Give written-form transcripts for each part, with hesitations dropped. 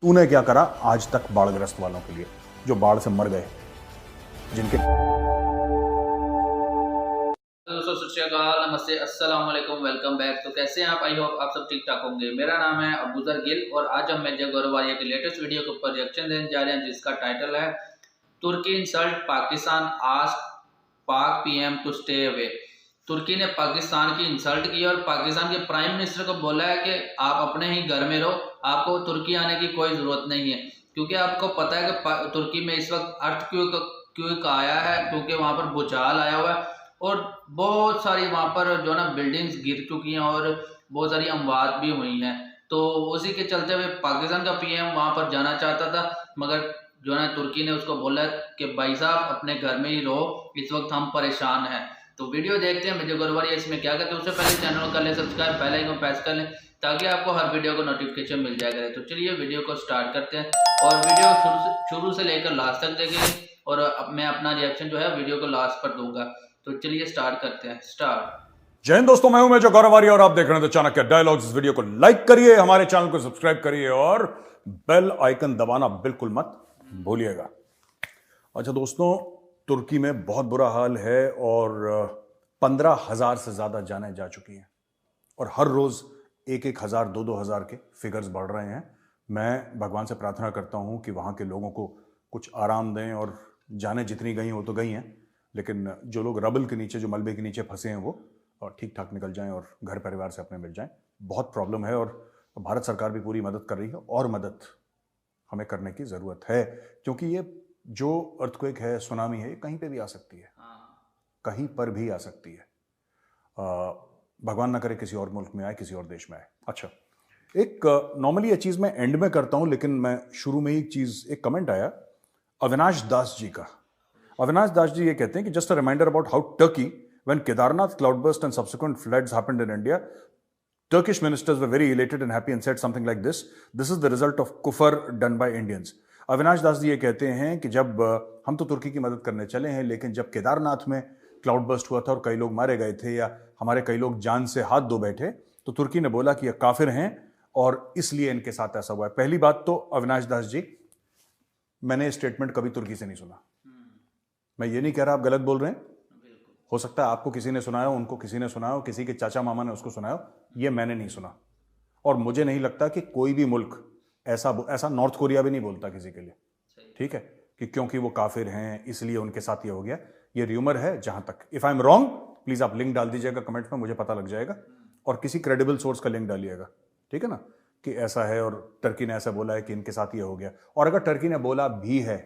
तूने क्या करा आज तक बाढ़ग्रस्त वालों के लिए जो बाढ़ से मर गए, जिनके दोस्तों सत श्री अकाल, नमस्ते, अस्सलाम वालेकुम, वेलकम बैक। तो कैसे हैं आप? आई होप आप सब ठीक ठाक होंगे। मेरा नाम है अबूजर गिल और आज हम जय गौरवारिया की लेटेस्ट वीडियो के ऊपर रिएक्शन देने जा रहे हैं, जिसका टाइटल है तुर्की इंसल्ट पाकिस्तान, आस्क पाक पीएम टू स्टे अवे। तुर्की ने पाकिस्तान की इंसल्ट की और पाकिस्तान के प्राइम मिनिस्टर को बोला है कि आप अपने ही घर में रहो, आपको तुर्की आने की कोई जरूरत नहीं है। क्योंकि आपको पता है कि तुर्की में इस वक्त अर्थक्वेक आया है, क्योंकि वहां पर भूचाल आया हुआ है और बहुत सारी वहां पर जो ना बिल्डिंग्स गिर चुकी हैं और बहुत सारी अमवात भी हुई हैं। तो उसी के चलते हुए पाकिस्तान का पीएम वहां पर जाना चाहता था, मगर जो है तुर्की ने उसको बोला कि भाई साहब अपने घर में ही रहो, इस वक्त हम परेशान हैं। तो वीडियो देखते हैं विजय गौरवारिया इसमें क्या कहते हैं। उससे पहले चैनल को कर लें सब्सक्राइब, बेल आइकन प्रेस कर लें ताकि आपको हर वीडियो को नोटिफिकेशन मिल जाया करे। तो चलिए वीडियो को स्टार्ट करते हैं और वीडियो शुरू से लेकर लास्ट तक देखेंगे और मैं अपना रिएक्शन जो है वीडियो को लास्ट पर दूंगा। तो चलिए स्टार्ट करते हैं। स्टार्ट। जय हिंद दोस्तों, मैं हूं मेजर गौरवारिया और आप देख रहे हैं द चाणक्य डायलॉग्स। इस वीडियो को लाइक करिए, हमारे चैनल को सब्सक्राइब करिए और बेल आइकन दबाना बिल्कुल मत भूलिएगा। अच्छा दोस्तों, तुर्की में बहुत बुरा हाल है और 15,000 से ज्यादा जानें जा चुकी हैं और हर रोज 1,000 2,000 के फिगर्स बढ़ रहे हैं। मैं भगवान से प्रार्थना करता हूं कि वहां के लोगों को कुछ आराम दें और जानें जितनी गई वो तो गई हैं, लेकिन जो लोग रबल के नीचे, जो मलबे के नीचे फंसे हैं, वो ठीक ठाक निकल जाएं और घर परिवार से अपने मिल जाएं। बहुत प्रॉब्लम है और भारत सरकार भी पूरी मदद कर रही है और मदद हमें करने की ज़रूरत है, क्योंकि ये जो अर्थक्वेक है, सुनामी है, ये कहीं पे भी आ सकती है, कहीं पर भी आ सकती है। भगवान ना करे किसी और मुल्क में आए, किसी और देश में आए। अच्छा, एक नॉर्मली ये चीज़ मैं एंड में करता हूँ, लेकिन मैं शुरू में ही एक कमेंट आया अविनाश दास जी का। अविनाश दास जी ये कहते हैं कि just a reminder about how Turkey when Kedarnath cloudburst and subsequent floods happened in India, Turkish ministers were very elated and happy and said something like this: this is the result of kufr done by Indians. Avinash Das ji ये कहते हैं कि जब हम तो तुर्की की मदद करने चले हैं, लेकिन जब केदारनाथ में क्लाउड बर्स्ट हुआ था और कई लोग मारे गए थे या हमारे कई लोग जान से हाथ धो बैठे, तो तुर्की ने बोला कि ये काफिर हैं और इसलिए इनके साथ ऐसा हुआ है। पहली बात तो अविनाश दास जी, मैंने स्टेटमेंट कभी तुर्की से नहीं सुना। मैं ये नहीं कह रहा आप गलत बोल रहे हैं, हो सकता है आपको किसी ने सुनाया हो, उनको किसी ने सुनाया हो, किसी के चाचा मामा ने उसको सुनाया हो, ये मैंने नहीं सुना। और मुझे नहीं लगता कि कोई भी मुल्क ऐसा नॉर्थ कोरिया भी नहीं बोलता किसी के लिए, ठीक है, कि क्योंकि वो काफिर हैं इसलिए उनके साथ ये हो गया। ये र्यूमर है जहां तक। If I am wrong please आप लिंक डाल दीजिएगा कमेंट में, मुझे पता लग जाएगा, और किसी क्रेडिबल सोर्स का लिंक डालिएगा, ठीक है ना, कि ऐसा है और टर्की ने ऐसा बोला है कि इनके साथ ये हो गया। और अगर टर्की ने बोला भी है,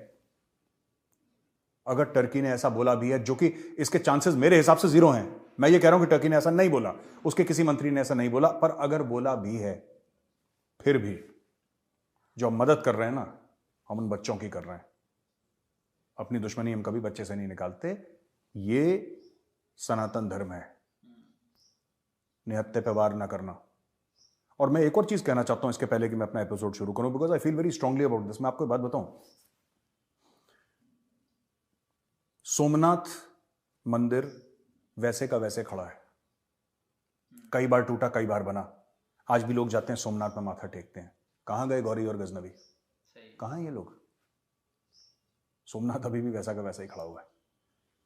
अगर टर्की ने ऐसा बोला भी है, जो कि इसके चांसेस मेरे हिसाब से जीरो हैं, मैं ये कह रहा हूं कि टर्की ने ऐसा नहीं बोला, उसके किसी मंत्री ने ऐसा नहीं बोला, पर अगर बोला भी है, फिर भी जो हम मदद कर रहे हैं ना, हम उन बच्चों की कर रहे हैं। अपनी दुश्मनी हम कभी बच्चे से नहीं निकालते, ये सनातन धर्म है, निहत्थे पे वार ना करना। और मैं एक और चीज कहना चाहता हूं इसके पहले कि मैं अपना एपिसोड शुरू करूं, because I feel very strongly about this. मैं आपको एक बात बताऊं, सोमनाथ मंदिर वैसे का वैसे खड़ा है, कई बार टूटा कई बार बना, आज भी लोग जाते हैं सोमनाथ में माथा टेकते हैं। कहां गए गौरी और गजनवी? कहां ये लोग? सोमनाथ अभी भी वैसा का वैसा ही खड़ा हुआ है।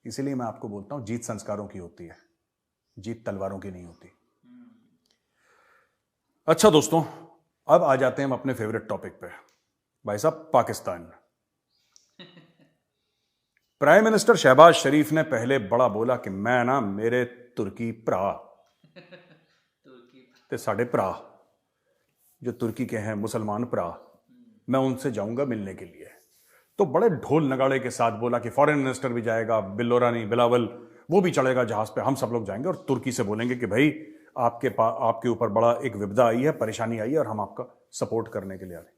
इसीलिए मैं आपको बोलता हूं, जीत संस्कारों की होती है, जीत तलवारों की नहीं होती। अच्छा दोस्तों, अब आ जाते हैं हम अपने फेवरेट टॉपिक पे। भाई साहब, पाकिस्तान। प्राइम मिनिस्टर शहबाज शरीफ ने पहले बड़ा बोला कि मैं ना, मेरे तुर्की भरा ते साढ़े भरा जो तुर्की के हैं, मुसलमान भरा, मैं उनसे जाऊंगा मिलने के लिए। तो बड़े ढोल नगाड़े के साथ बोला कि फॉरेन मिनिस्टर भी जाएगा, बिल्लोरानी बिलावल वो भी चढ़ेगा जहाज पे, हम सब लोग जाएंगे और तुर्की से बोलेंगे कि भाई आपके ऊपर बड़ा एक विपदा आई है, परेशानी आई है और हम आपका सपोर्ट करने के लिए आ रहे हैं।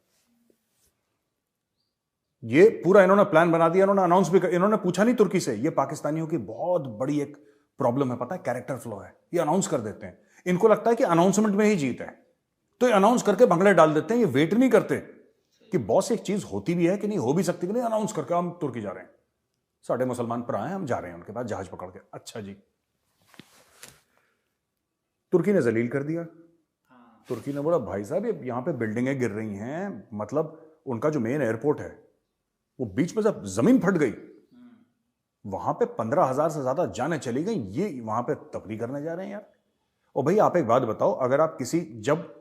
ये पूरा इन्होंने प्लान बना दिया, इन्होंने अनाउंस भी इन्होंने पूछा नहीं तुर्की से। ये पाकिस्तानियों की बहुत बड़ी एक प्रॉब्लम है, पता है, कैरेक्टर फ्लो है। ये अनाउंस कर देते हैं, इनको लगता है कि अनाउंसमेंट में ही जीत है, तो ये अनाउंस करके भंगड़े डाल देते हैं। ये वेट नहीं करते कि बॉस एक चीज होती भी है कि नहीं, हो भी सकती कि नहीं, अनाउंस करके हम तुर्की जा रहे हैं, साढ़े मुसलमान भरा हैं, हम जा रहे हैं उनके पास जहाज पकड़ के। अच्छा जी, तुर्की ने जलील कर दिया, तुर्की ने बोला भाई साहब ये यहाँ पे बिल्डिंगें गिर रही हैं, मतलब उनका जो मेन एयरपोर्ट है वो बीच में जब जमीन फट गई, वहां पे 15,000 से ज्यादा जानें चली गई, ये वहां पे तकरीर करने जा रहे हैं यार। और भाई आप एक बात बताओ, अगर आप जब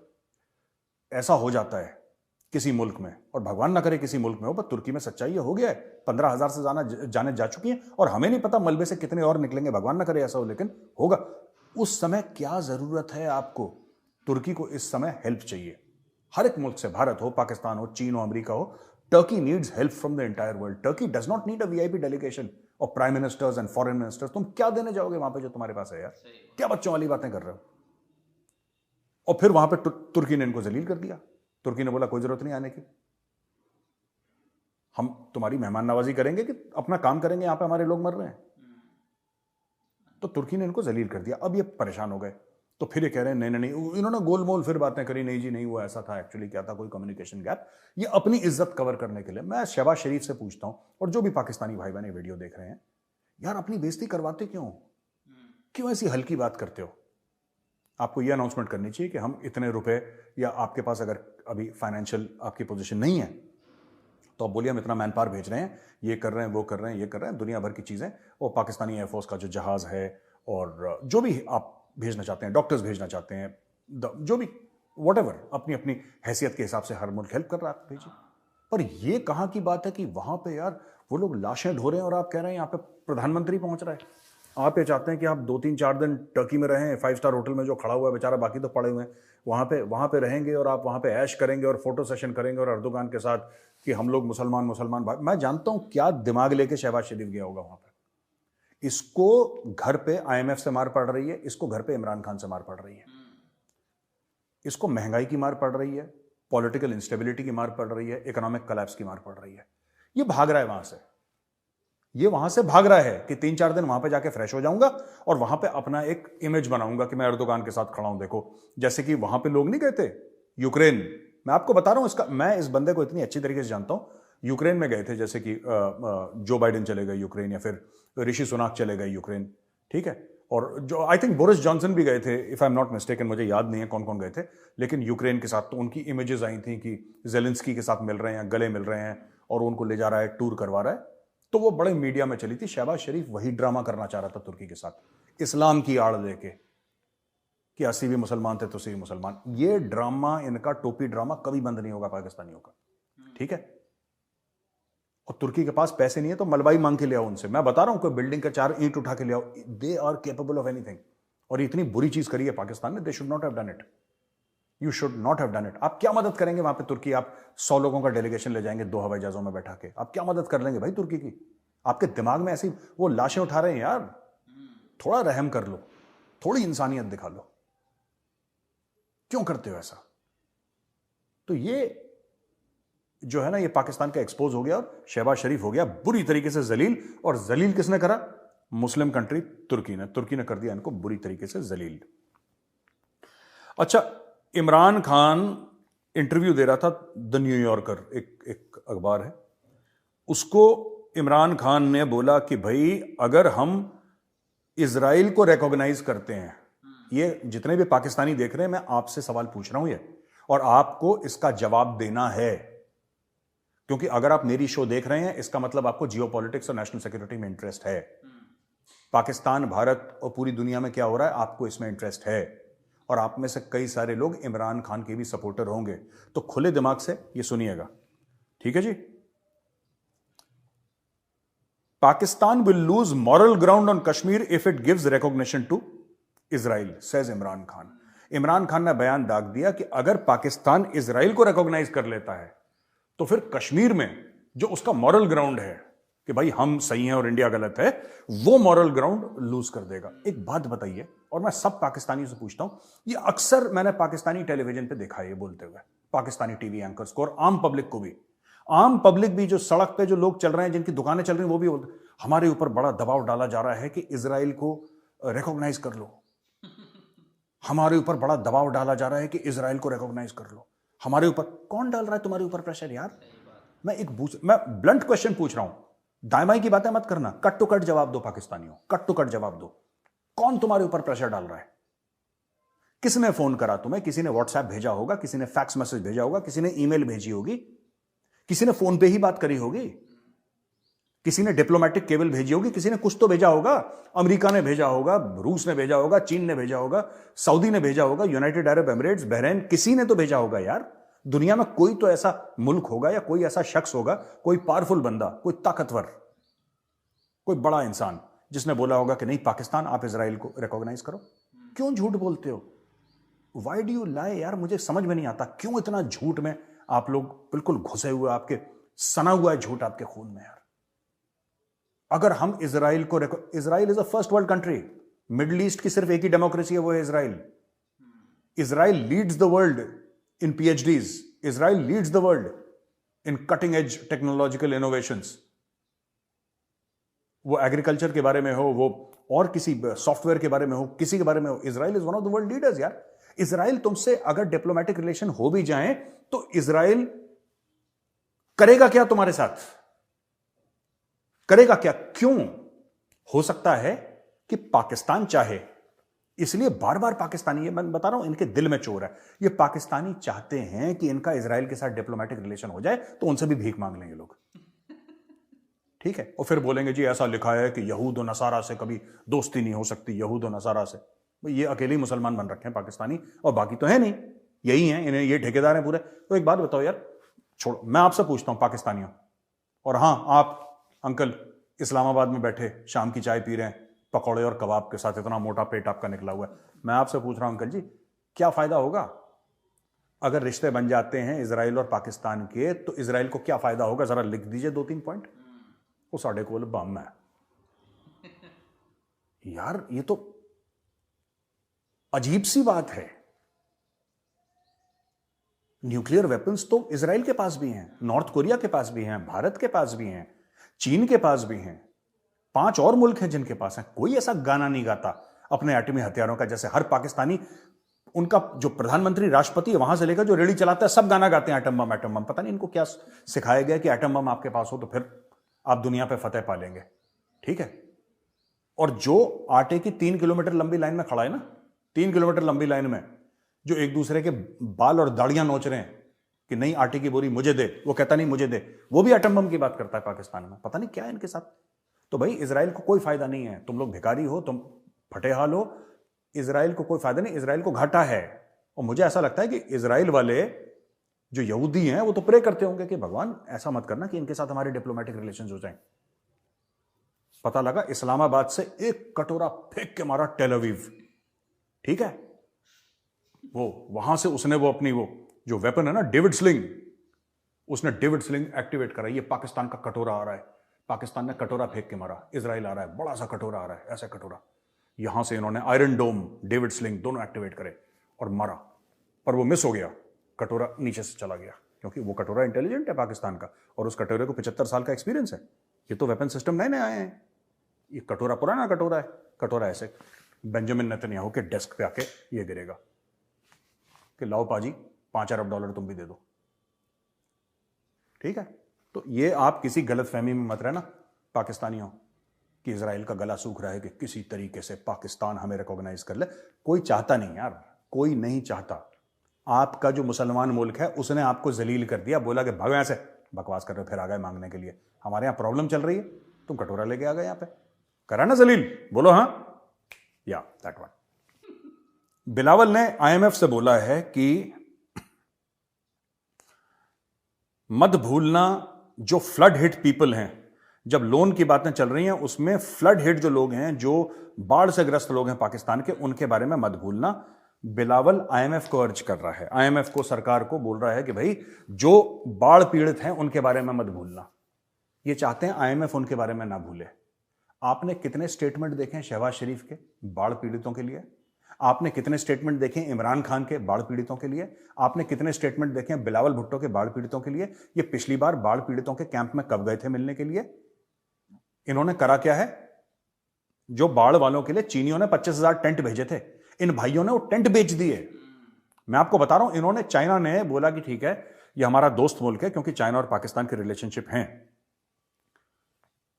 ऐसा हो जाता है किसी मुल्क में, और भगवान ना करे किसी मुल्क में हो, पर तुर्की में सच्चाई ये हो गया है, 15,000 से ज्यादा जानें जा चुकी हैं, और हमें नहीं पता मलबे से कितने और निकलेंगे, भगवान ना करे ऐसा हो, लेकिन होगा। उस समय क्या जरूरत है आपको? तुर्की को इस समय हेल्प चाहिए, हर एक मुल्क से, भारत हो, पाकिस्तान हो, चीन हो, अमेरिका हो। Turkey needs help from the entire world. Turkey does not need a VIP delegation और prime ministers and foreign ministers. तुम क्या देने जाओगे वहां पे जो तुम्हारे पास है यार? क्या बच्चों वाली बातें कर रहे हो? और फिर वहां पे तुर्की ने इनको जलील कर दिया। तुर्की ने बोला कोई जरूरत नहीं आने की, हम तुम्हारी मेहमान नवाजी करेंगे कि अपना काम करेंगे, यहां पे हमारे लोग मर रहे हैं। तो तुर्की ने इनको जलील कर दिया। अब ये परेशान हो गए, तो फिर ये कह रहे हैं नहीं नहीं नहीं, इन्होंने गोलमोल फिर बातें करी, नहीं जी नहीं वो ऐसा था, एक्चुअली क्या था, कोई कम्युनिकेशन गैप। ये अपनी इज्जत कवर करने के लिए। मैं शहबाज शरीफ से पूछता हूं, और जो भी पाकिस्तानी भाई बहन वीडियो देख रहे हैं, यार अपनी बेइज्जती करवाते क्यों ऐसी हल्की बात करते हो? आपको ये अनाउंसमेंट करनी चाहिए कि हम इतने रुपए, या आपके पास अगर अभी फाइनेंशियल आपकी पोजीशन नहीं है तो आप बोलिए हम इतना मैन पावर भेज रहे हैं, ये कर रहे हैं, वो कर रहे हैं, ये कर रहे हैं, दुनिया भर की चीजें, और पाकिस्तानी एयरफोर्स का जो जहाज है, और जो भी आप भेजना चाहते हैं, डॉक्टर्स भेजना चाहते हैं, जो भी व्हाटएवर, अपनी अपनी हैसियत के हिसाब से हर मुल्क हेल्प कर रहा है, भेजिए। पर ये कहां की बात है कि वहां पे यार वो लोग लाशें ढो रहे हैं और आप कह रहे हैं यहाँ पे प्रधानमंत्री पहुंच रहा है। आप ये चाहते हैं कि आप 2-3-4 दिन टर्की में रहें, 5 स्टार होटल में जो खड़ा हुआ है बेचारा, बाकी तो पड़े हुए हैं, वहां पे रहेंगे, और आप वहां पे ऐश करेंगे और फोटो सेशन करेंगे, और अर्दोगान के साथ कि हम लोग मुसलमान भाई। मैं जानता हूं क्या दिमाग लेके शहबाज शरीफ गया होगा वहां पे। इसको घर पे IMF से मार पड़ रही है, इसको घर पे इमरान खान से मार पड़ रही है, इसको महंगाई की मार पड़ रही है, पॉलिटिकल इंस्टेबिलिटी की मार पड़ रही है, इकोनॉमिक कोलैप्स की मार पड़ रही है। ये भाग रहा है वहां से, ये वहां से भाग रहा है कि 3-4 दिन वहां पे जाके फ्रेश हो जाऊंगा और वहां पे अपना एक इमेज बनाऊंगा कि मैं अर्दोगान के साथ खड़ा हूं। देखो, जैसे कि वहां पे लोग नहीं गए थे यूक्रेन, मैं आपको बता रहा हूं इसका, मैं इस बंदे को इतनी अच्छी तरीके से जानता हूं। यूक्रेन में गए थे, जैसे कि जो बाइडेन चले गए यूक्रेन, या फिर ऋषि सुनाक चले गए यूक्रेन, ठीक है। और जो आई थिंक बोरिस जॉनसन भी गए थे, if I am not mistaken, मुझे याद नहीं है कौन कौन गए थे, लेकिन यूक्रेन के साथ तो उनकी इमेजेस आई थी कि जेलेंस्की के साथ मिल रहे हैं, गले मिल रहे हैं, और उनको ले जा रहा है, टूर करवा रहा है। तो वो बड़े मीडिया में चली थी। शहबाज शरीफ वही ड्रामा करना चाह रहा था तुर्की के साथ, इस्लाम की आड़ लेके कि 80 भी मुसलमान थे तो 80 भी मुसलमान। ये ड्रामा, इनका टोपी ड्रामा कभी बंद नहीं होगा पाकिस्तानियों का, ठीक है। और तुर्की के पास पैसे नहीं है तो मलबाई मांग के ले आओ उनसे। मैं बता रहा हूं, कोई बिल्डिंग का 4 ईंट उठा के ले आओ, they are capable of anything. और इतनी बुरी चीज करी है पाकिस्तान ने, they should not have done it, you should not have done it. आप क्या मदद करेंगे वहां पे तुर्की? आप 100 लोगों का डेलीगेशन ले जाएंगे 2 हवाई जहाजों में बैठा के, आप क्या मदद कर लेंगे भाई तुर्की की? आपके दिमाग में ऐसी वो लाशें उठा रहे हैं यार, थोड़ा रहम कर लो, थोड़ी इंसानियत दिखा लो, क्यों करते हो ऐसा? तो ये जो है ना, ये पाकिस्तान का एक्सपोज हो गया और शहबाज शरीफ हो गया बुरी तरीके से जलील। और जलील किसने करा? मुस्लिम कंट्री तुर्की ने। तुर्की ने कर दिया इनको बुरी तरीके से जलील। अच्छा, इमरान खान इंटरव्यू दे रहा था, द न्यूयॉर्कर एक अखबार है, उसको इमरान खान ने बोला कि भाई अगर हम इजराइल को रिकॉग्नाइज करते हैं, ये जितने भी पाकिस्तानी देख रहे हैं, मैं आपसे सवाल पूछ रहा हूं ये, और आपको इसका जवाब देना है, क्योंकि अगर आप मेरी शो देख रहे हैं इसका मतलब आपको जियोपॉलिटिक्स और नेशनल सिक्योरिटी में इंटरेस्ट है। पाकिस्तान, भारत और पूरी दुनिया में क्या हो रहा है आपको इसमें इंटरेस्ट है, और आप में से कई सारे लोग इमरान खान के भी सपोर्टर होंगे। तो खुले दिमाग से ये सुनिएगा, ठीक है जी। Pakistan will lose moral ground on Kashmir if it gives recognition to Israel, says Imran Khan. Imran Khan ने बयान दाग दिया कि अगर पाकिस्तान इजराइल को रिकॉग्नाइज कर लेता है तो फिर कश्मीर में जो उसका मॉरल ग्राउंड है कि भाई हम सही हैं और इंडिया गलत है, वो मॉरल ग्राउंड लूज कर देगा। एक बात बताइए, और मैं सब पाकिस्तानियों से पूछता हूं, ये अक्सर मैंने पाकिस्तानी टेलीविजन पे देखा है ये बोलते हुए, पाकिस्तानी टीवी एंकर्स को और आम पब्लिक को भी। आम पब्लिक भी, जो सड़क पे जो लोग चल रहे हैं, जिनकी दुकानें चल रही हैं, वो भी बोलते हमारे ऊपर बड़ा दबाव डाला जा रहा है कि इजराइल को रिकॉग्नाइज कर लो, हमारे ऊपर बड़ा दबाव डाला जा रहा है कि इजराइल को रिकॉग्नाइज कर लो। हमारे ऊपर कौन डाल रहा है तुम्हारे ऊपर प्रेशर यार? मैं ब्लंट क्वेश्चन पूछ रहा हूं, दायमाई की बातें मत करना, कट टू कट जवाब दो पाकिस्तानियों, कट टू कट जवाब दो। कौन तुम्हारे ऊपर प्रेशर डाल रहा है? किसने फोन करा तुम्हें? किसी ने व्हाट्सएप भेजा होगा, किसी ने फैक्स मैसेज भेजा होगा, किसी ने ईमेल भेजी होगी, किसी ने फोन पे ही बात करी होगी, किसी ने डिप्लोमेटिक केबल भेजी होगी, किसी ने कुछ तो भेजा होगा। अमेरिका ने भेजा होगा, रूस ने भेजा होगा, चीन ने भेजा होगा, सऊदी ने भेजा होगा, यूनाइटेड अरब एमिरेट्स, बहरीन, किसी ने तो भेजा होगा यार। दुनिया में कोई तो ऐसा मुल्क होगा या कोई ऐसा शख्स होगा, कोई पावरफुल बंदा, कोई ताकतवर, कोई बड़ा इंसान जिसने बोला होगा कि नहीं पाकिस्तान आप इजराइल को रिकॉग्नाइज करो। क्यों झूठ बोलते हो? वाई डू यू लाई यार? मुझे समझ में नहीं आता क्यों इतना झूठ में आप लोग बिल्कुल घुसे हुए, आपके सना हुआ है झूठ आपके खून में यार। अगर हम इजराइल को, Israel is a first world country, middle east की सिर्फ एक ही डेमोक्रेसी है, वो है Israel. Israel leads the world in PhDs, Israel leads the world in cutting edge technological innovations. वो एग्रीकल्चर के बारे में हो, वो और किसी सॉफ्टवेयर के बारे में हो, किसी के बारे में हो, Israel is one of the world leaders यार। इजराइल तुमसे अगर डिप्लोमेटिक रिलेशन हो भी जाएं तो इजराइल करेगा क्या तुम्हारे साथ? करेगा क्या? क्यों? हो सकता है कि पाकिस्तान चाहे, इसलिए बार बार पाकिस्तानी, ये मैं बता रहा हूं, इनके दिल में चोर है। ये पाकिस्तानी चाहते हैं कि इनका इजराइल के साथ डिप्लोमेटिक रिलेशन हो जाए तो उनसे भी भीख मांग लेंगे लोग, ठीक है? और फिर बोलेंगे जी ऐसा लिखा है कि यहूद और नसारा से कभी दोस्ती नहीं हो सकती, यहूद और नसारा से। ये अकेले ही मुसलमान बन रखे हैं पाकिस्तानी, और बाकी तो है नहीं, यही हैं, इन्हें ये ठेकेदार हैं पूरे। तो एक बात बताओ यार, छोड़ो, मैं आपसे पूछता हूं पाकिस्तानियों, और हां आप अंकल इस्लामाबाद में बैठे शाम की चाय पी रहे हैं पकौड़े और कबाब के साथ, इतना मोटा पेट आपका निकला हुआ है, मैं आपसे पूछ रहा हूं अंकल जी, क्या फायदा होगा अगर रिश्ते बन जाते हैं इजराइल और पाकिस्तान के? तो इजराइल को क्या फायदा होगा? जरा लिख दीजिए 2-3 पॉइंट। वो साढ़े कोल बम है यार, ये तो अजीब सी बात है। न्यूक्लियर वेपन्स तो इजराइल के पास भी हैं, नॉर्थ कोरिया के पास भी हैं, भारत के पास भी हैं, चीन के पास भी हैं, 5 और मुल्क हैं जिनके पास हैं। कोई ऐसा गाना नहीं गाता अपने एटमी हथियारों का, जैसे हर पाकिस्तानी, उनका जो प्रधानमंत्री राष्ट्रपति है वहां से लेकर जो रेडी चलाता है, सब गाना गाते हैं एटम बम एटम बम। पता नहीं इनको क्या सिखाया गया कि एटम बम आपके पास हो तो फिर आप दुनिया पे फतेह पा लेंगे, ठीक है? और जो आटे की 3 किलोमीटर लंबी लाइन में खड़ा है ना, 3 किलोमीटर लंबी लाइन में, जो एक दूसरे के बाल और दाढ़ियां नोच रहे हैं कि नहीं आटे की बोरी मुझे दे, वो कहता नहीं मुझे दे, वो भी एटम बम की बात करता है पाकिस्तान में। पता नहीं क्या है इनके साथ। तो भाई इजराइल को कोई फायदा नहीं है, तुम लोग भिखारी हो, तुम फटेहाल हो, इजराइल को कोई फायदा नहीं, इजराइल को घाटा है। और मुझे ऐसा लगता है कि इजराइल वाले जो यहूदी हैं वो तो प्रे करते होंगे कि भगवान ऐसा मत करना कि इनके साथ हमारे डिप्लोमेटिक रिलेशंस हो जाएं। पता लगा इस्लामाबाद से एक कटोरा फेंक के मारा टेल अवीव, ठीक है? वो वहां से उसने वो अपनी वो जो वेपन है ना डेविड स्लिंग, उसने डेविड स्लिंग एक्टिवेट करा। ये पाकिस्तान का कटोरा आ रहा है, पाकिस्तान ने कटोरा फेंक के मारा, इजराइल आ रहा है बड़ा सा कटोरा आ रहा है, ऐसा कटोरा। यहां से इन्होंने आयरन डोम, डेविड स्लिंग दोनों एक्टिवेट करे और मारा, पर वो मिस हो गया, कटोरा नीचे से चला गया, क्योंकि वो कटोरा इंटेलिजेंट है पाकिस्तान का, और उस कटोरे को 75 साल का एक्सपीरियंस है। ये तो वेपन सिस्टम नए नए आए हैं, ये कटोरा पुराना कटोरा है। कटोरा ऐसे बेंजामिन नेतन्याहू के डेस्क पे आके ये गिरेगा कि लाओ पाजी $5 अरब तुम भी दे दो, ठीक है? तो ये आप किसी गलत फहमी में मत रहना पाकिस्तानियों कि इजराइल का गला सूख रहा है कि किसी तरीके से पाकिस्तान हमें रिकॉग्नाइज कर ले। कोई चाहता नहीं यार, कोई नहीं चाहता। आपका जो मुसलमान मुल्क है उसने आपको जलील कर दिया, बोला कि भागो यहां से, बकवास कर रहे हो, फिर आ गए मांगने के लिए, हमारे यहां प्रॉब्लम चल रही है, तुम कटोरा लेके आ गए यहां पे, करा ना जलील, बोलो हाँ, या दैट वन। बिलावल ने आईएमएफ से बोला है कि मत भूलना जो फ्लड हिट पीपल हैं, जब लोन की बातें चल रही हैं उसमें फ्लड हिट जो लोग हैं, जो बाढ़ से ग्रस्त लोग हैं पाकिस्तान के, उनके बारे में मत भूलना। बिलावल आईएमएफ को अर्ज कर रहा है, आईएमएफ को, सरकार को बोल रहा है कि भाई जो बाढ़ पीड़ित हैं उनके बारे में मत भूलना। ये चाहते हैं आईएमएफ उनके बारे में ना भूले। आपने कितने स्टेटमेंट देखे शहबाज शरीफ के बाढ़ पीड़ितों के लिए? आपने कितने स्टेटमेंट देखे इमरान खान के बाढ़ पीड़ितों के लिए? आपने कितने स्टेटमेंट देखे बिलावल भुट्टो के बाढ़ पीड़ितों के लिए? ये पिछली बार बाढ़ पीड़ितों के कैंप में कब गए थे मिलने के लिए? इन्होंने करा क्या है? जो बाढ़ वालों के लिए चीनियों ने 25,000 टेंट भेजे थे, इन भाइयों ने वो टेंट बेच दिए। मैं आपको बता रहा हूं, इन्होंने, चाइना ने बोला कि ठीक है ये हमारा दोस्त मुल्क है, क्योंकि चाइना और पाकिस्तान के रिलेशनशिप हैं,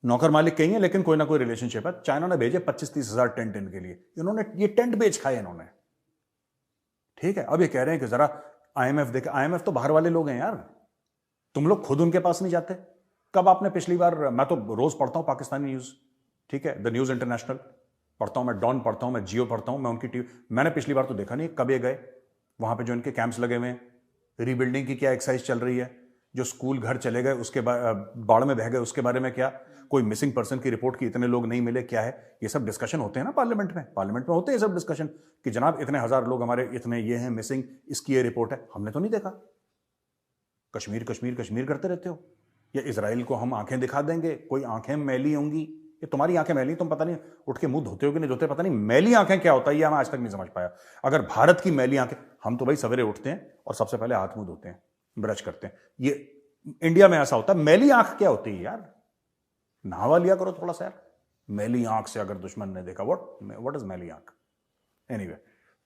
नौकर मालिक कहीं है लेकिन कोई ना कोई रिलेशनशिप है। चाइना ने भेजे 25-30 हजार टेंट इनके लिए, इन्होंने ये टेंट बेच खाए इन्होंने। ठीक है, अब ये कह रहे हैं कि जरा आईएमएफ देखे। आईएमएफ तो बाहर वाले लोग हैं यार, तुम लोग खुद उनके पास नहीं जाते। कब आपने पिछली बार, मैं तो रोज पढ़ता हूं पाकिस्तानी न्यूज, ठीक है, द न्यूज इंटरनेशनल पढ़ता हूं, मैं डॉन पढ़ता हूं, मैं जियो पढ़ता हूं, मैं उनकी टीवी, मैंने पिछली बार तो देखा नहीं कब ये गए वहां पे जो इनके कैंप्स लगे हुए हैं, रीबिल्डिंग की क्या एक्सरसाइज चल रही है, जो स्कूल घर चले गए उसके बाढ़ में बह गए उसके बारे में क्या, कोई मिसिंग पर्सन की रिपोर्ट की इतने लोग नहीं मिले, क्या है, ये सब डिस्कशन होते हैं ना पार्लियामेंट में होते हैं ये सब डिस्कशन कि जनाब इतने हजार लोग हमारे, इतने ये हैं मिसिंग, इसकी ये रिपोर्ट है। हमने तो नहीं देखा। कश्मीर कश्मीर कश्मीर करते रहते हो। या इजराइल को हम आंखें दिखा देंगे, कोई आंखें मैली होंगी, ये तुम्हारी आंखें मैली, तुम पता नहीं उठ के मुंह धोते हो कि नहीं धोते, पता नहीं मैली आंखें क्या होता है, ये मैं आज तक नहीं समझ पाया। अगर भारत की मैली आंखें, हम तो भाई सवेरे उठते हैं और सबसे पहले हाथ मुंह धोते हैं, ब्रश करते हैं। ये इंडिया में ऐसा होता है। मैली आंख क्या होती है यार, नहावा लिया करो थोड़ा सा यार। मैली आंख से अगर दुश्मन ने देखा, व्हाट इज मैली आंख। एनीवे,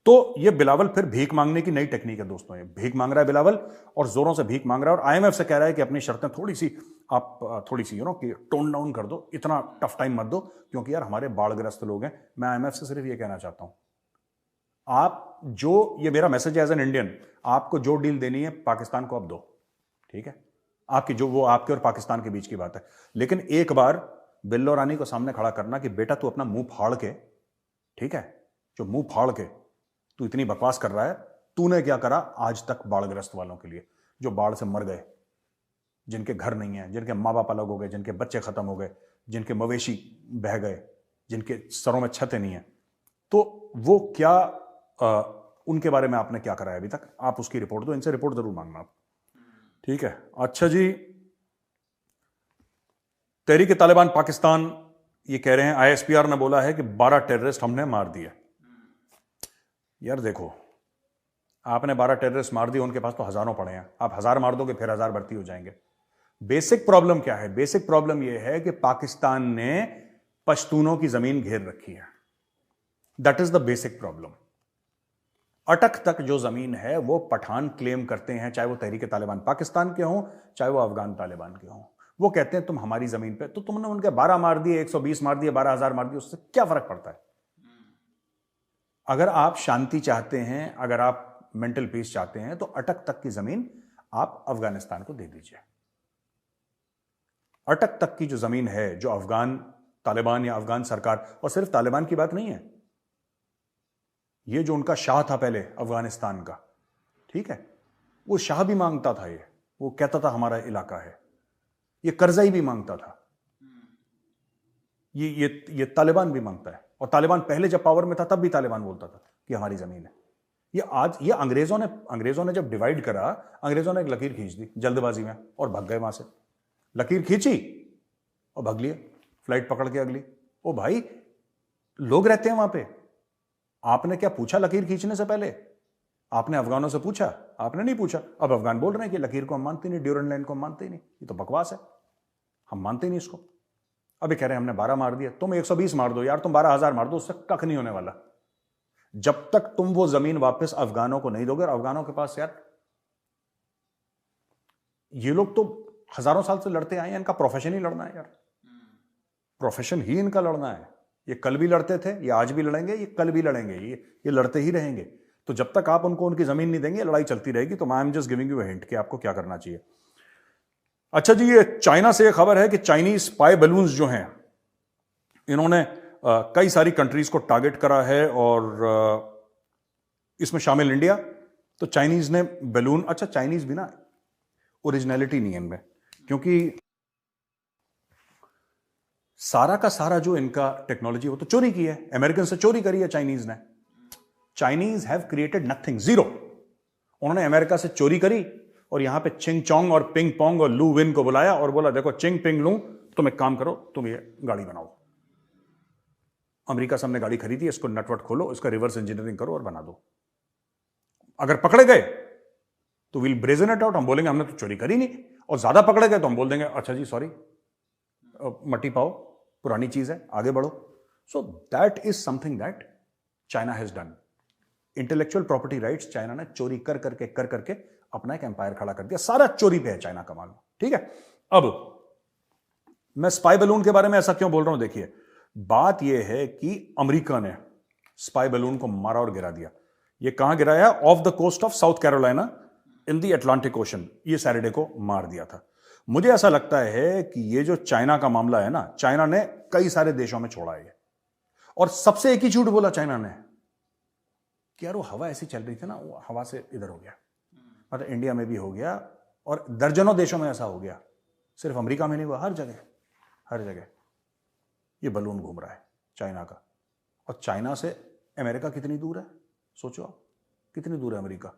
तो ये बिलावल फिर भीख मांगने की नई टेक्निक है दोस्तों। ये भीख मांग रहा है बिलावल, और जोरों से भीख मांग रहा है, और आईएमएफ से कह रहा है कि अपनी शर्तें थोड़ी सी आप थोड़ी सी कि टोन डाउन कर दो, इतना टफ टाइम मत दो, क्योंकि यार हमारे बाढ़ग्रस्त लोग हैं। मैं आईएमएफ से सिर्फ ये कहना चाहता हूं, आप जो, ये मेरा मैसेज है एज एन इंडियन, आपको जो डील देनी है पाकिस्तान को अब दो, ठीक है, आपकी जो, वो आपके और पाकिस्तान के बीच की बात है। लेकिन एक बार बिल्लो रानी को सामने खड़ा करना कि बेटा तू अपना मुंह फाड़ के, ठीक है, जो मुंह फाड़ के तू इतनी बकवास कर रहा है, तूने क्या करा आज तक बाढ़ग्रस्त वालों के लिए, जो बाढ़ से मर गए, जिनके घर नहीं है, जिनके माँ बाप अलग हो गए, जिनके बच्चे खत्म हो गए, जिनके मवेशी बह गए, जिनके सरों में छतें नहीं है, तो वो क्या, उनके बारे में आपने क्या करा है अभी तक, आप उसकी रिपोर्ट दो, इनसे रिपोर्ट जरूर मांगना आप, ठीक है। अच्छा जी, तहरीक-ए-तालिबान पाकिस्तान ये कह रहे हैं, आईएसपीआर ने बोला है कि 12 टेररिस्ट हमने मार दिए। यार देखो, आपने 12 टेररिस्ट मार दिए, उनके पास तो हजारों पड़े हैं, आप 1000 मार दोगे फिर 1000 भर्ती हो जाएंगे। बेसिक प्रॉब्लम क्या है? बेसिक प्रॉब्लम यह है कि पाकिस्तान ने पश्तूनों की जमीन घेर रखी है। That is the basic problem. अटक तक जो जमीन है वो पठान क्लेम करते हैं, चाहे वो तहरीक-ए-तालिबान पाकिस्तान के हों, चाहे वो अफगान तालिबान के हों। वो कहते हैं तुम हमारी जमीन पे, तो तुमने उनके 12 मार दिए, 120 मार दिए, 12,000 मार दिए, उससे क्या फर्क पड़ता है? अगर आप शांति चाहते हैं, अगर आप मेंटल पीस चाहते हैं, तो अटक तक की जमीन आप अफगानिस्तान को दे दीजिए। अटक तक की जो जमीन है, जो अफगान तालिबान या अफगान सरकार, और सिर्फ तालिबान की बात नहीं है, ये जो उनका शाह था पहले अफगानिस्तान का, ठीक है, वो शाह भी मांगता था, ये वो कहता था हमारा इलाका है, ये करजाई भी मांगता था, ये तालिबान भी मांगता है। और तालिबान पहले जब पावर में था तब भी तालिबान बोलता था कि हमारी जमीन है। ये आज, ये अंग्रेजों ने जब डिवाइड करा, अंग्रेजों ने एक लकीर खींच दी जल्दबाजी में और भाग गए वहां से। लकीर खींची और भाग लिए, फ्लाइट पकड़ के अगली। ओ भाई, लोग रहते हैं वहां पे, आपने क्या पूछा लकीर खींचने से पहले? आपने अफगानों से पूछा? आपने नहीं पूछा। अब अफगान बोल रहे हैं कि लकीर को हम मानते नहीं, ड्यूरेंट लाइन को हम मानते ही नहीं, ये तो बकवास है, हम मानते ही नहीं इसको। अभी कह रहे हैं हमने 12 मार दिया, तुम 120 मार दो यार, तुम 12,000 मार दो, उससे कख नहीं होने वाला। जब तक तुम वो जमीन वापस अफगानों को नहीं दोगे, और अफगानों के पास यार, ये लोग तो हजारों साल से लड़ते आए हैं, इनका प्रोफेशन ही लड़ना है यार, प्रोफेशन ही इनका लड़ना है। ये कल भी लड़ते थे, ये आज भी लड़ेंगे, ये कल भी लड़ेंगे, ये लड़ते ही रहेंगे। तो जब तक आप उनको उनकी जमीन नहीं देंगे, लड़ाई चलती रहेगी। तो I am just giving you a hint कि आपको क्या करना चाहिए। अच्छा जी, ये चाइना से एक खबर है कि चाइनीज स्पाई बलून्स जो हैं, इन्होंने कई सारी कंट्रीज को टारगेट करा है, और इसमें शामिल इंडिया। तो चाइनीज ने बैलून, अच्छा चाइनीज भी ना, ओरिजिनलिटी नहीं है इनमें, क्योंकि सारा का सारा जो इनका टेक्नोलॉजी वो तो चोरी की है, अमेरिकन से चोरी करी है चाइनीज ने। Chinese have created nothing, zero. उन्होंने अमेरिका से चोरी करी और यहां पे चिंग चोंग और पिंग पोंग और लू विन को बुलाया और बोला देखो चिंग पिंग लू, तुम एक काम करो, तुम ये गाड़ी बनाओ। अमेरिका से हमने गाड़ी खरीदी, इसको नटवट खोलो, इसका रिवर्स इंजीनियरिंग करो और बना दो। अगर पकड़े गए तो विल ब्रेजन इट आउट, हम बोलेंगे हमने तो चोरी करी नहीं, और ज्यादा पकड़े गए तो हम बोल देंगे अच्छा जी सॉरी, मट्टी पाओ, पुरानी चीज है, आगे बढ़ो। So that is something that China has done. Intellectual property rights China ने चोरी कर करके अपना एक एम्पायर खड़ा कर दिया। सारा चोरी पे है चाइना का मालूम, ठीक है। अब मैं स्पाई बलून के बारे में ऐसा क्यों बोल रहा हूं, देखिए बात यह है कि अमेरिका ने स्पाई बलून को मारा और गिरा दिया। ये कहां गिराया? Off the coast of South Carolina in the Atlantic Ocean. ये सैटरडे को मार दिया था। मुझे ऐसा लगता है कि ये जो चाइना का मामला है ना, चाइना ने कई सारे देशों में छोड़ा है, और सबसे एक ही झूठ बोला चाइना ने कि यार वो हवा ऐसी चल रही थी ना, वो हवा से इधर हो गया। मतलब इंडिया में भी हो गया और दर्जनों देशों में ऐसा हो गया, सिर्फ अमेरिका में नहीं हुआ, हर जगह हर जगह ये बलून घूम रहा है चाइना का। और चाइना से अमेरिका कितनी दूर है, सोचो आप, कितनी दूर है अमेरिका।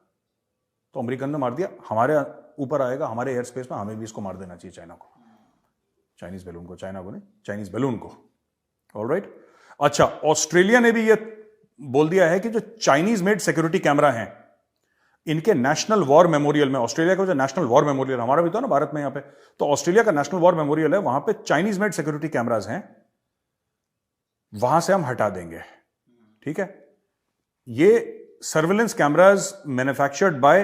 तो अमेरिकन ने मार दिया, हमारे ऊपर आएगा, हमारे एयर स्पेस में, हमें भी इसको मार देना चाहिए चाइना को, चाइनीज बैलून को, चाइना को नहीं, चाइनीज बैलून को। ऑलराइट। अच्छा, ऑस्ट्रेलिया ने भी ये बोल दिया है कि जो चाइनीज मेड सिक्योरिटी कैमरा हैं, इनके नेशनल वॉर मेमोरियल में, ऑस्ट्रेलिया का जो नेशनल वॉर मेमोरियल, हमारा भी तो है ना भारत में यहां पे, तो ऑस्ट्रेलिया का नेशनल वॉर मेमोरियल है, वहां पे चाइनीज मेड सिक्योरिटी कैमराज हैं, वहां से हम हटा देंगे। ठीक है। ये surveillance cameras manufactured by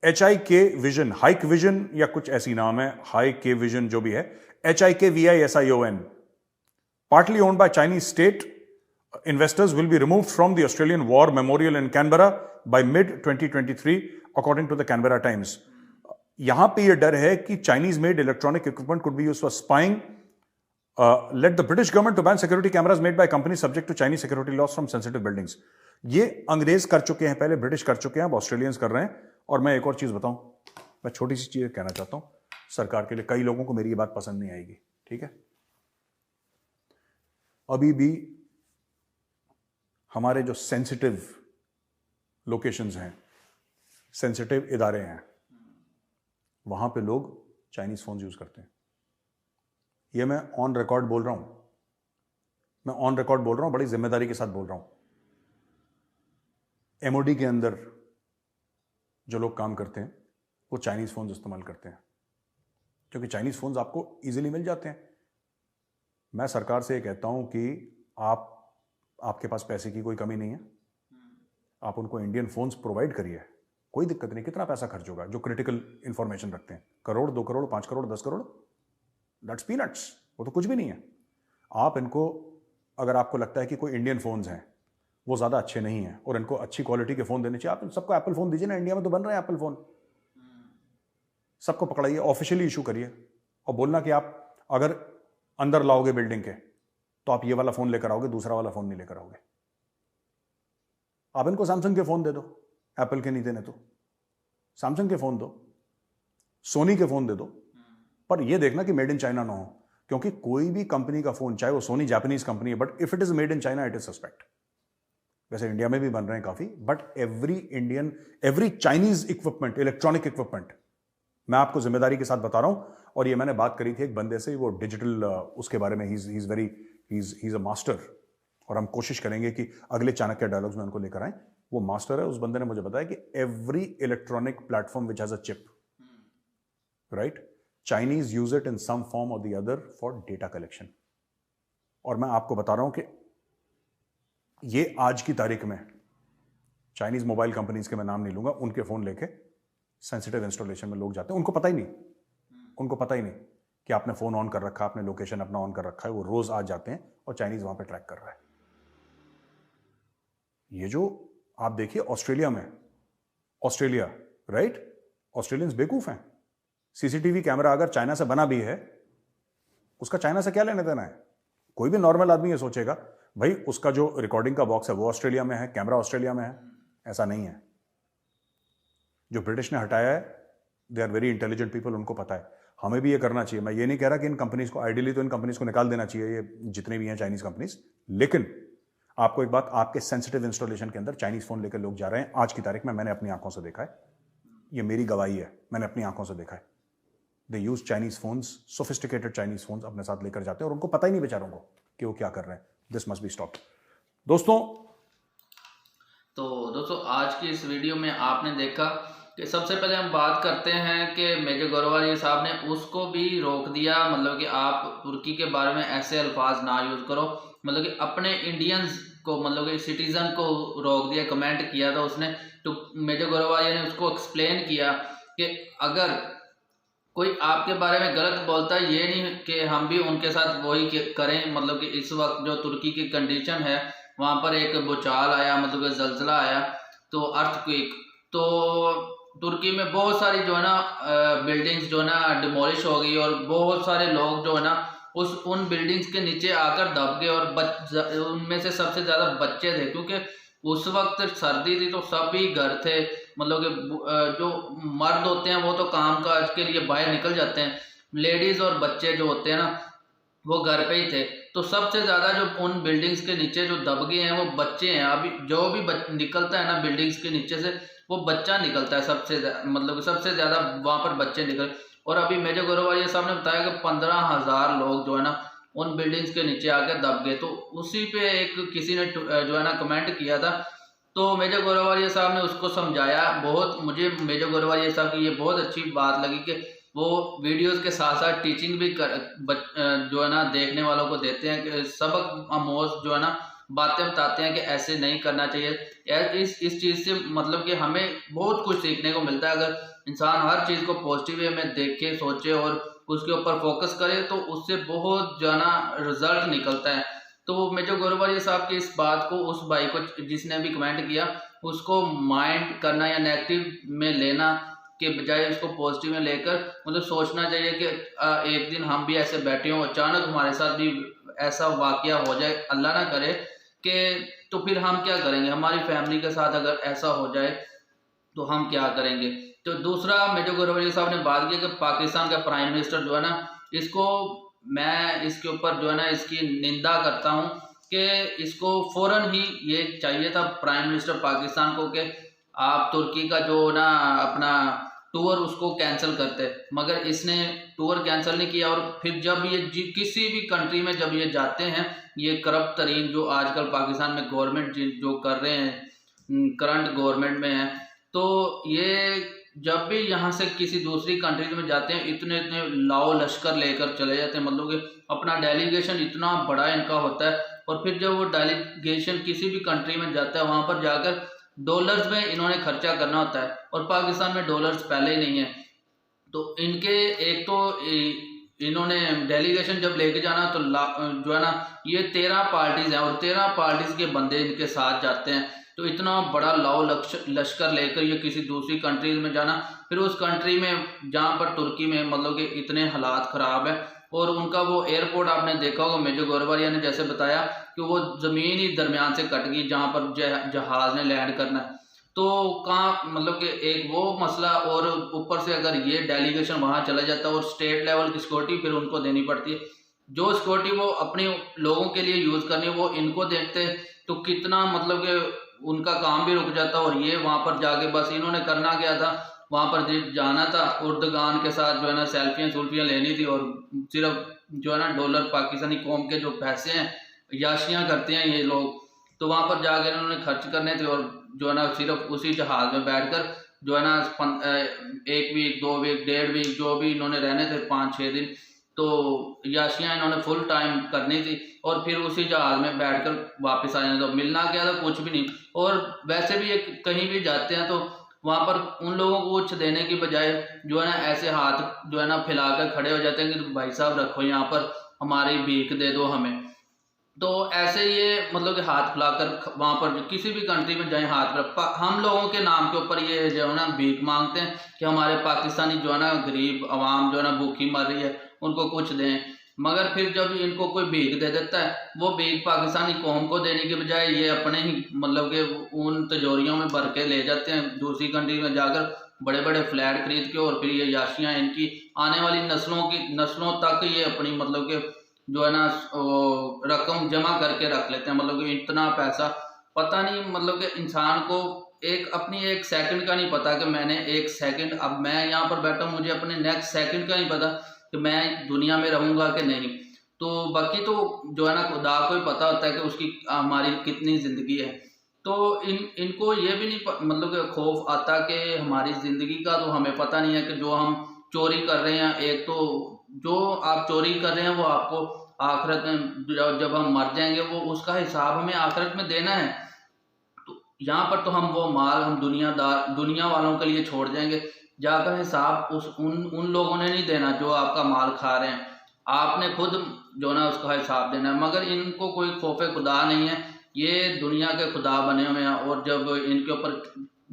HIK vision, hike vision या कुछ ऐसी नाम है, हाइक विजन जो भी है, HIKVISION, partly owned by Chinese state. Investors will be removed from the Australian War Memorial in Canberra by mid-2023, according to the Canberra Times. यहां पे ये डर है कि Chinese made electronic equipment could be used for spying. Let the British government to ban security cameras made by companies subject to Chinese security laws from sensitive buildings. ये अंग्रेज कर चुके हैं पहले, ब्रिटिश कर चुके हैं, अब ऑस्ट्रेलियंस कर रहे हैं। और मैं एक और चीज बताऊं, मैं छोटी सी चीज कहना चाहता हूं सरकार के लिए, कई लोगों को मेरी ये बात पसंद नहीं आएगी, ठीक है। अभी भी हमारे जो सेंसिटिव लोकेशंस हैं, सेंसिटिव इदारे हैं, वहां पे लोग चाइनीज फोन यूज करते हैं। ये मैं ऑन रिकॉर्ड बोल रहा हूं, मैं ऑन रिकॉर्ड बोल रहा हूं, बड़ी जिम्मेदारी के साथ बोल रहा हूं। MOD के अंदर जो लोग काम करते हैं वो चाइनीज फोन इस्तेमाल करते हैं, क्योंकि चाइनीज फोन आपको इजीली मिल जाते हैं। मैं सरकार से ये कहता हूं कि आपके पास पैसे की कोई कमी नहीं है, आप उनको इंडियन फोन्स प्रोवाइड करिए, कोई दिक्कत नहीं। कितना पैसा खर्च होगा? जो क्रिटिकल इंफॉर्मेशन रखते हैं, करोड़, 2 करोड़, 5 करोड़, 10 करोड़, दैट्स पीनट्स, वो तो कुछ भी नहीं है। आप इनको, अगर आपको लगता है कि कोई इंडियन फोन्स हैं वो ज़्यादा अच्छे नहीं हैं और इनको अच्छी क्वालिटी के फ़ोन देने चाहिए, आप इन सबको एप्पल फ़ोन दीजिए ना, इंडिया में तो बन रहे हैं एप्पल फ़ोन, सबको पकड़ाइए, ऑफिशियली इशू करिए और बोलना कि आप अगर अंदर लाओगे बिल्डिंग के तो आप ये वाला फ़ोन लेकर आओगे, दूसरा वाला फ़ोन नहीं लेकर आओगे। आप इनको सैमसंग के फ़ोन दे दो, एप्पल के नहीं देने तो सैमसंग के फ़ोन दो, सोनी के फ़ोन दे दो, पर ये देखना कि मेड इन चाइना ना हो, क्योंकि कोई भी कंपनी का फ़ोन, चाहे वो सोनी जापानीज कंपनी है, but if it is made in China it is suspect. वैसे इंडिया में भी बन रहे हैं काफी, but every Chinese equipment, electronic equipment, मैं आपको जिम्मेदारी के साथ बता रहा हूं। और ये मैंने बात करी थी एक बंदे से, वो डिजिटल उसके बारे में, ही इज अ मास्टर, और हम कोशिश करेंगे कि अगले चाणक्य डायलॉग्स में उनको लेकर आए। वो मास्टर है, उस बंदे ने मुझे बताया कि every electronic platform which has a chip, right, Chinese use it in some form और the other for data collection. और मैं आपको बता रहा हूं कि ये आज की तारीख में चाइनीज मोबाइल कंपनीज के मैं नाम नहीं लूंगा, उनके फोन लेके सेंसिटिव इंस्टॉलेशन में लोग जाते हैं, उनको पता ही नहीं कि आपने फोन ऑन कर रखा है, आपने लोकेशन अपना ऑन कर रखा है, वो रोज आ जाते हैं और चाइनीज वहां पे ट्रैक कर रहा है। ये जो आप देखिए ऑस्ट्रेलिया में, ऑस्ट्रेलिया, राइट, ऑस्ट्रेलियंस बेवकूफ हैं। सीसीटीवी कैमरा अगर चाइना से बना भी है, उसका चाइना से क्या लेने देना है? कोई भी नॉर्मल आदमी ये सोचेगा भाई उसका जो रिकॉर्डिंग का बॉक्स है वो ऑस्ट्रेलिया में है, कैमरा ऑस्ट्रेलिया में है। ऐसा नहीं है। जो ब्रिटिश ने हटाया है, they are very intelligent people, उनको पता है। हमें भी ये करना चाहिए। मैं ये नहीं कह रहा कि इन कंपनीज को, आइडियली तो इन कंपनीज को निकाल देना चाहिए, ये जितने भी हैं चाइनीज कंपनीज, लेकिन आपको एक बात, आपके सेंसिटिव इंस्टॉलेशन के अंदर चाइनीज फोन लेकर लोग जा रहे हैं आज की तारीख में। मैंने अपनी आंखों से देखा है, ये मेरी गवाही है, मैंने अपनी आंखों से देखा है। They use Chinese phones, sophisticated Chinese phones अपने साथ लेकर जाते हैं और उनको पता ही नहीं बेचारों को कि वो क्या कर रहे हैं। This must be stopped. दोस्तों आज की इस वीडियो में आपने देखा कि सबसे पहले हम बात करते हैं कि मेजर गोरवारिया साहब ने उसको भी रोक दिया, मतलब कि आप तुर्की के बारे में ऐसे अल्फाज ना यूज करो, मतलब कि अपने इंडियंस को, मतलब कि सिटीजन को रोक दिया। कमेंट किया था उसने, तो मेजर गोरवारिया ने उसको एक्सप्लेन किया कि अगर कोई आपके बारे में गलत बोलता है, ये नहीं कि हम भी उनके साथ वही करें। मतलब कि इस वक्त जो तुर्की की कंडीशन है वहाँ पर एक भूचाल आया, मतलब कि जल्जला आया, तो अर्थक्वेक। तो तुर्की में बहुत सारी जो है ना बिल्डिंग्स जो है ना डिमोलिश हो गई, और बहुत सारे लोग जो है ना उन बिल्डिंग्स के नीचे आकर दब गए, और उनमें से सबसे ज़्यादा बच्चे थे, क्योंकि उस वक्त सर्दी थी तो सभी घर थे। मतलब कि जो मर्द होते हैं वो तो काम काज के लिए बाहर निकल जाते हैं, लेडीज़ और बच्चे जो होते हैं ना वो घर पे ही थे। तो सबसे ज़्यादा जो उन बिल्डिंग्स के नीचे जो दब गए हैं वो बच्चे हैं। अभी जो भी निकलता है ना बिल्डिंग्स के नीचे से, वो बच्चा निकलता है सबसे मतलब सबसे ज़्यादा वहाँ पर बच्चे निकल। और अभी मेजर गोरवारिया साहब ने बताया कि 15,000 लोग जो है ना उन बिल्डिंग्स के नीचे आकर दब गए। तो उसी पे एक किसी ने जो है ना कमेंट किया था, तो मेजर गोरवारिया साहब ने उसको समझाया। बहुत मुझे मेजर गोरवारिया साहब की ये बहुत अच्छी बात लगी कि वो वीडियोस के साथ साथ टीचिंग भी जो है ना देखने वालों को देते हैं, कि सबक आमोज जो है ना बातें बताते हैं कि ऐसे नहीं करना चाहिए। इस चीज़ से मतलब कि हमें बहुत कुछ सीखने को मिलता है। अगर इंसान हर चीज़ को पॉजिटिव वे में देखे, सोचे और उसके ऊपर फोकस करे, तो उससे बहुत जो है ना रिजल्ट निकलता है। तो मेजर गोरवारिया साहब की इस बात को उस भाई को जिसने भी कमेंट किया, उसको माइंड करना या नेगेटिव में लेना के बजाय उसको पॉजिटिव में लेकर मतलब सोचना चाहिए कि एक दिन हम भी ऐसे बैठे हों, अचानक हमारे साथ भी ऐसा वाकया हो जाए, अल्लाह ना करे कि, तो फिर हम क्या करेंगे। हमारी फैमिली के साथ अगर ऐसा हो जाए तो हम क्या करेंगे। तो दूसरा मेजर गोरवारिया साहब ने बात की कि पाकिस्तान का प्राइम मिनिस्टर जो है ना, इसको मैं इसके ऊपर जो है ना इसकी निंदा करता हूँ कि इसको फौरन ही ये चाहिए था प्राइम मिनिस्टर पाकिस्तान को कि आप तुर्की का जो ना अपना टूर उसको कैंसिल करते, मगर इसने टूर कैंसिल नहीं किया। और फिर जब ये किसी भी कंट्री में जब ये जाते हैं, ये करप्ट तरीन जो आजकल पाकिस्तान में गवर्नमेंट जो कर रहे हैं करंट गवर्नमेंट में है, तो ये जब भी यहाँ से किसी दूसरी कंट्रीज में जाते हैं इतने इतने लाओ लश्कर लेकर चले जाते हैं। मतलब कि अपना डेलीगेशन इतना बड़ा इनका होता है, और फिर जब वो डेलीगेशन किसी भी कंट्री में जाता है वहाँ पर जाकर डॉलर्स में इन्होंने खर्चा करना होता है, और पाकिस्तान में डॉलर्स पहले ही नहीं है। तो इनके एक तो इन्होंने डेलीगेशन जब लेके जाना तो जो है ना ये 13 पार्टीज हैं, और 13 पार्टीज के बंदे इनके साथ जाते हैं। तो इतना बड़ा लाओ लश्कर लेकर ये किसी दूसरी कंट्रीज में जाना, फिर उस कंट्री में जहाँ पर तुर्की में मतलब कि इतने हालात ख़राब है, और उनका वो एयरपोर्ट आपने देखा होगा, मेजर गोरवारिया ने जैसे बताया कि वो ज़मीन ही दरमियान से कट गई जहाँ पर जहाज़ ने लैंड करना है। तो कहाँ मतलब कि एक वो मसला, और ऊपर से अगर ये डेलीगेशन वहाँ चला जाता है और स्टेट लेवल की सिक्योरिटी फिर उनको देनी पड़ती है, जो सिक्योरिटी वो अपने लोगों के लिए यूज़ करनी है वो इनको देखते, तो कितना मतलब कि उनका काम भी रुक जाता। और ये वहाँ पर जाके बस इन्होंने करना क्या था, वहाँ पर जाना था उर्दगान के साथ जो है ना सेल्फियाँ लेनी थी, और सिर्फ जो है ना डॉलर पाकिस्तानी कौम के जो पैसे हैं याशियाँ करते हैं ये लोग, तो वहाँ पर जाकर इन्होंने खर्च करने थे, और जो है ना सिर्फ उसी जहाज में बैठकर जो है ना 1 वीक 2 वीक 1.5 वीक जो भी इन्होंने रहने थे 5-6 दिन, तो याशियाँ इन्होंने फुल टाइम करनी थी, और फिर उसी जहाज में बैठकर वापस आ जाना। तो मिलना क्या था, कुछ भी नहीं। और वैसे भी ये कहीं भी जाते हैं तो वहाँ पर उन लोगों को कुछ देने की बजाय जो है ना ऐसे हाथ जो है ना फैलाकर खड़े हो जाते हैं कि भाई साहब रखो यहाँ पर, हमारी भीख दे दो हमें। तो ऐसे ये मतलब कि हाथ फैलाकर वहाँ पर किसी भी कंट्री में जाए हाथ हम लोगों के नाम के ऊपर ये जो है ना भीख मांगते हैं कि हमारे पाकिस्तानी जो है ना गरीब आवाम जो है ना भूखी मर रही है उनको कुछ दें। मगर फिर जब इनको कोई भीख दे देता है, वो भीख पाकिस्तानी कौम को देने के बजाय ये अपने ही मतलब कि उन तिजोरियों में भर के ले जाते हैं दूसरी कंट्री में जाकर बड़े बड़े फ्लैट खरीद के, और फिर ये याशियाँ इनकी आने वाली नस्लों तक ये अपनी मतलब कि जो है ना रकम जमा करके रख लेते हैं। मतलब कि इतना पैसा पता नहीं, मतलब कि इंसान को एक अपनी 1 सेकंड का नहीं पता कि मैंने 1 सेकंड, अब मैं यहाँ पर बैठा हूँ मुझे अपने नेक्स्ट सेकंड का नहीं पता कि मैं दुनिया में रहूँगा कि नहीं। तो बाकी तो जो है ना खुदा को ही पता होता है कि उसकी हमारी कितनी ज़िंदगी है। तो इनको ये भी नहीं मतलब कि खौफ आता कि हमारी ज़िंदगी का तो हमें पता नहीं है कि जो हम चोरी कर रहे हैं, एक तो जो आप चोरी कर रहे हैं वो आपको आखिरत में जब हम मर जाएंगे वो उसका हिसाब हमें आखिरत में देना है। तो यहाँ पर तो हम वो माल हम दुनिया वालों के लिए छोड़ जाएंगे, जाकर हिसाब उन लोगों ने नहीं देना जो आपका माल खा रहे हैं, आपने खुद जो ना उसका हिसाब देना है। मगर इनको कोई खौफ खुदा नहीं है, ये दुनिया के खुदा बने हुए हैं, और जब इनके ऊपर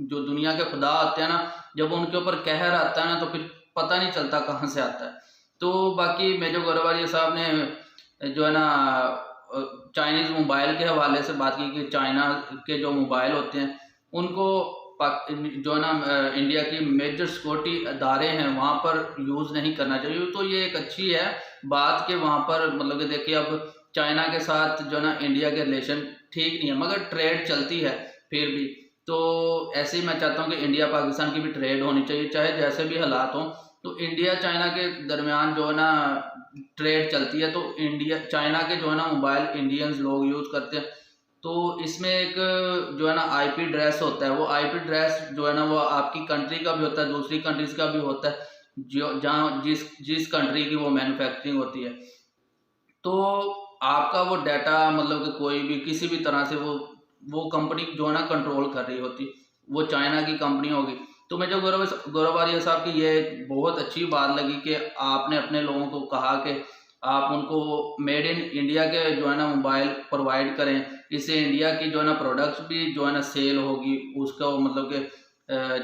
जो दुनिया के खुदा आते हैं ना, जब उनके ऊपर कहर आता है ना, तो फिर पता नहीं चलता कहाँ से आता है। तो बाकी मेजर गौरवारिया साहब ने जो है ना चाइनीज़ मोबाइल के हवाले से बात की कि चाइना के जो मोबाइल होते हैं उनको जो है ना इंडिया की मेजर सिक्योरिटी अदारे हैं वहाँ पर यूज़ नहीं करना चाहिए। तो ये एक अच्छी है बात कि वहाँ पर मतलब कि देखिए अब चाइना के साथ जो है ना इंडिया के रिलेशन ठीक नहीं है, मगर ट्रेड चलती है फिर भी। तो ऐसे ही मैं चाहता हूँ कि इंडिया पाकिस्तान की भी ट्रेड होनी चाहिए, चाहे जैसे भी हालात हों। तो इंडिया चाइना के दरमियान जो है ना ट्रेड चलती है, तो इंडिया चाइना के जो है ना मोबाइल इंडियंस लोग यूज़ करते हैं। तो इसमें एक जो है ना आईपी एड्रेस होता है, वो आईपी एड्रेस जो है ना वो आपकी कंट्री का भी होता है, दूसरी कंट्रीज का भी होता है, जो जहाँ जिस कंट्री की वो मैन्युफैक्चरिंग होती है। तो आपका वो डाटा मतलब कि कोई भी किसी भी तरह से वो कंपनी जो है ना कंट्रोल कर रही होती, वो चाइना की कंपनी होगी। तो मैं जो गौरवारिया साहब की ये बहुत अच्छी बात लगी कि आपने अपने लोगों को कहा कि आप उनको मेड इन इंडिया के जो है ना मोबाइल प्रोवाइड करें, इससे इंडिया की जो है ना प्रोडक्ट्स भी जो है ना सेल होगी, उसका मतलब कि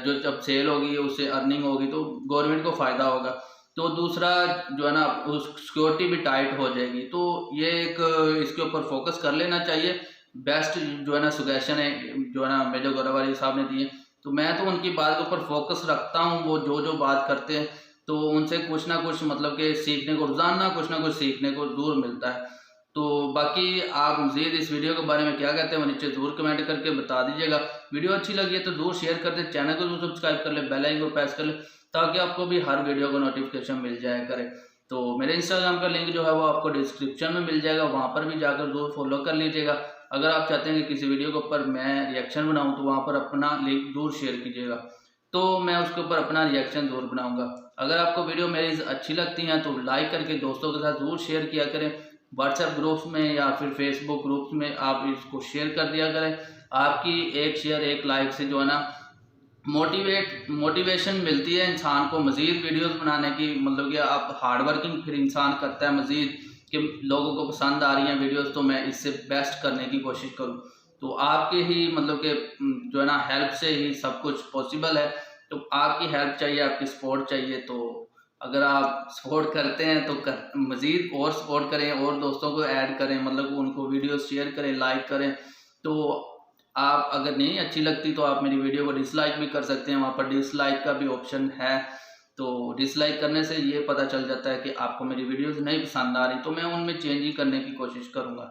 जो जब सेल होगी उससे अर्निंग होगी तो गवर्नमेंट को फ़ायदा होगा। तो दूसरा जो है ना उस सिक्योरिटी भी टाइट हो जाएगी। तो ये एक इसके ऊपर फोकस कर लेना चाहिए। बेस्ट जो है ना सुजेशन है जो है ना मेजर गौरवारी साहब ने दिए, तो मैं तो उनकी बात के ऊपर फोकस रखता हूँ। वो जो बात करते हैं तो उनसे कुछ ना कुछ मतलब कि सीखने को रोजाना कुछ ना कुछ सीखने को जरूर मिलता है। तो बाकी आप मज़ीद इस वीडियो के बारे में क्या कहते हैं वो नीचे ज़रूर कमेंट करके बता दीजिएगा। वीडियो अच्छी लगी है तो ज़रूर शेयर कर दें, चैनल को जरूर सब्सक्राइब कर ले, बेल आइकन को प्रेस कर ले, ताकि आपको भी हर वीडियो का नोटिफिकेशन मिल जाया करे। तो मेरे इंस्टाग्राम का लिंक जो है वो आपको डिस्क्रिप्शन में मिल जाएगा, वहाँ पर भी जाकर जरूर फॉलो कर लीजिएगा। अगर आप चाहते हैं कि किसी वीडियो के ऊपर मैं रिएक्शन बनाऊँ तो वहाँ पर अपना लिंक जरूर शेयर कीजिएगा, तो मैं उसके ऊपर अपना रिएक्शन जरूर बनाऊँगा। अगर आपको वीडियो मेरी अच्छी लगती हैं तो लाइक करके दोस्तों के साथ जरूर शेयर किया करें, व्हाट्सएप ग्रुप्स में या फिर फेसबुक ग्रुप्स में आप इसको शेयर कर दिया करें। आपकी एक शेयर एक लाइक से जो है ना मोटिवेशन मिलती है इंसान को मज़ीद वीडियोस बनाने की, मतलब कि आप हार्ड वर्किंग फिर इंसान करता है मज़ीद कि लोगों को पसंद आ रही हैं वीडियोस, तो मैं इससे बेस्ट करने की कोशिश करूं। तो आपके ही मतलब कि जो है ना हेल्प से ही सब कुछ पॉसिबल है। तो आपकी हेल्प चाहिए, आपकी सपोर्ट चाहिए। तो अगर आप सपोर्ट करते हैं तो मज़ीद और सपोर्ट करें और दोस्तों को ऐड करें, मतलब उनको वीडियोस शेयर करें, लाइक करें। तो आप अगर नहीं अच्छी लगती तो आप मेरी वीडियो को डिसलाइक भी कर सकते हैं, वहाँ पर डिसलाइक का भी ऑप्शन है। तो डिसलाइक करने से ये पता चल जाता है कि आपको मेरी वीडियोस नहीं पसंद आ रही, तो मैं उनमें चेंज ही करने की कोशिश करूँगा।